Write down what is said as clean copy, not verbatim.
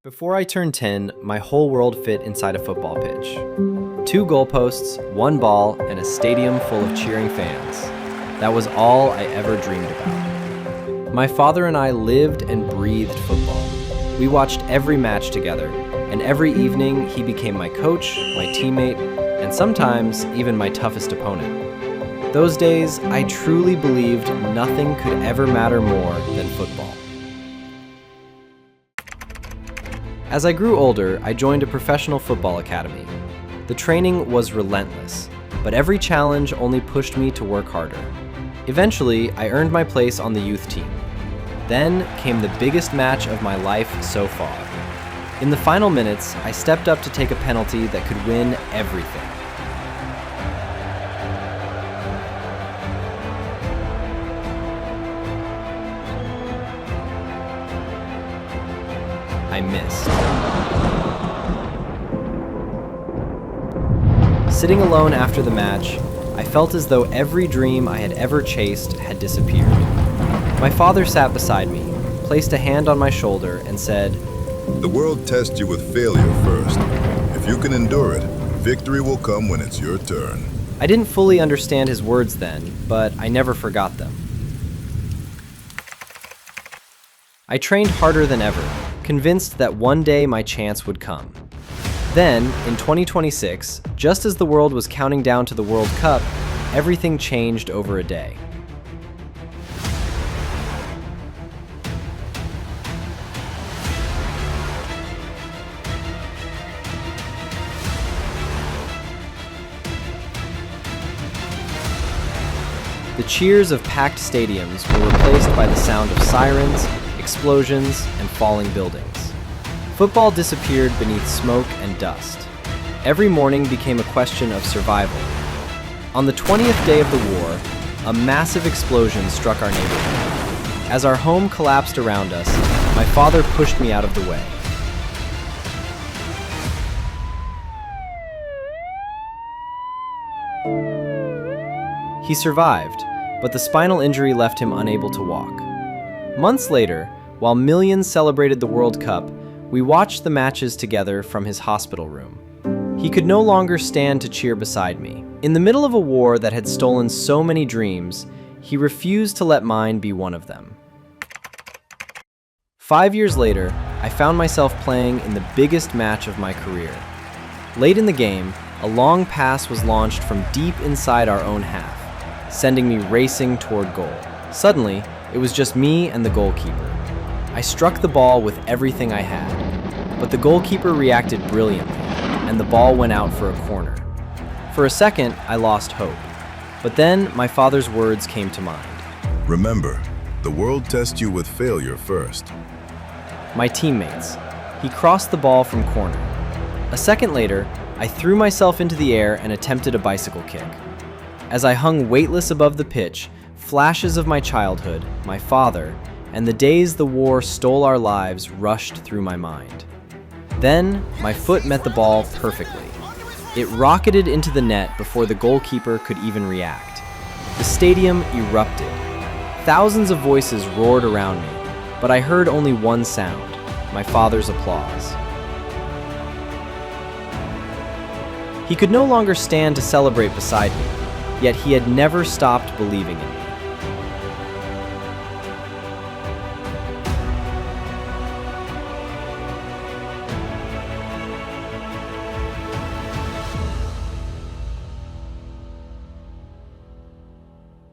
Before I turned 10, my whole world fit inside a football pitch. 2 goalposts, 1 ball, and a stadium full of cheering fans. That was all I ever dreamed about. My father and I lived and breathed football. We watched every match together, and every evening he became my coach, my teammate, and sometimes even my toughest opponent. Those days, I truly believed nothing could ever matter more than football. As I grew older, I joined a professional football academy. The training was relentless, but every challenge only pushed me to work harder. Eventually, I earned my place on the youth team. Then came the biggest match of my life so far. In the final minutes, I stepped up to take a penalty that could win everything. I missed. Sitting alone after the match, I felt as though every dream I had ever chased had disappeared. My father sat beside me, placed a hand on my shoulder, and said, "The world tests you with failure first. If you can endure it, victory will come when it's your turn." I didn't fully understand his words then, but I never forgot them. I trained harder than ever, convinced that one day my chance would come. Then, in 2026, just as the world was counting down to the World Cup, everything changed over a day. The cheers of packed stadiums were replaced by the sound of sirens, explosions, and falling buildings. Football disappeared beneath smoke and dust. Every morning became a question of survival. On the 20th day of the war, a massive explosion struck our neighborhood. As our home collapsed around us, my father pushed me out of the way. He survived, but the spinal injury left him unable to walk. Months later, while millions celebrated the World Cup, we watched the matches together from his hospital room. He could no longer stand to cheer beside me. In the middle of a war that had stolen so many dreams, he refused to let mine be one of them. 5 years later, I found myself playing in the biggest match of my career. Late in the game, a long pass was launched from deep inside our own half, sending me racing toward goal. Suddenly, it was just me and the goalkeeper. I struck the ball with everything I had, but the goalkeeper reacted brilliantly, and the ball went out for a corner. For a second, I lost hope, but then my father's words came to mind. Remember, the world tests you with failure first. My teammates. He crossed the ball from corner. A second later, I threw myself into the air and attempted a bicycle kick. As I hung weightless above the pitch, flashes of my childhood, my father, and the days the war stole our lives rushed through my mind. Then, my foot met the ball perfectly. It rocketed into the net before the goalkeeper could even react. The stadium erupted. Thousands of voices roared around me, but I heard only one sound, my father's applause. He could no longer stand to celebrate beside me, yet he had never stopped believing in me.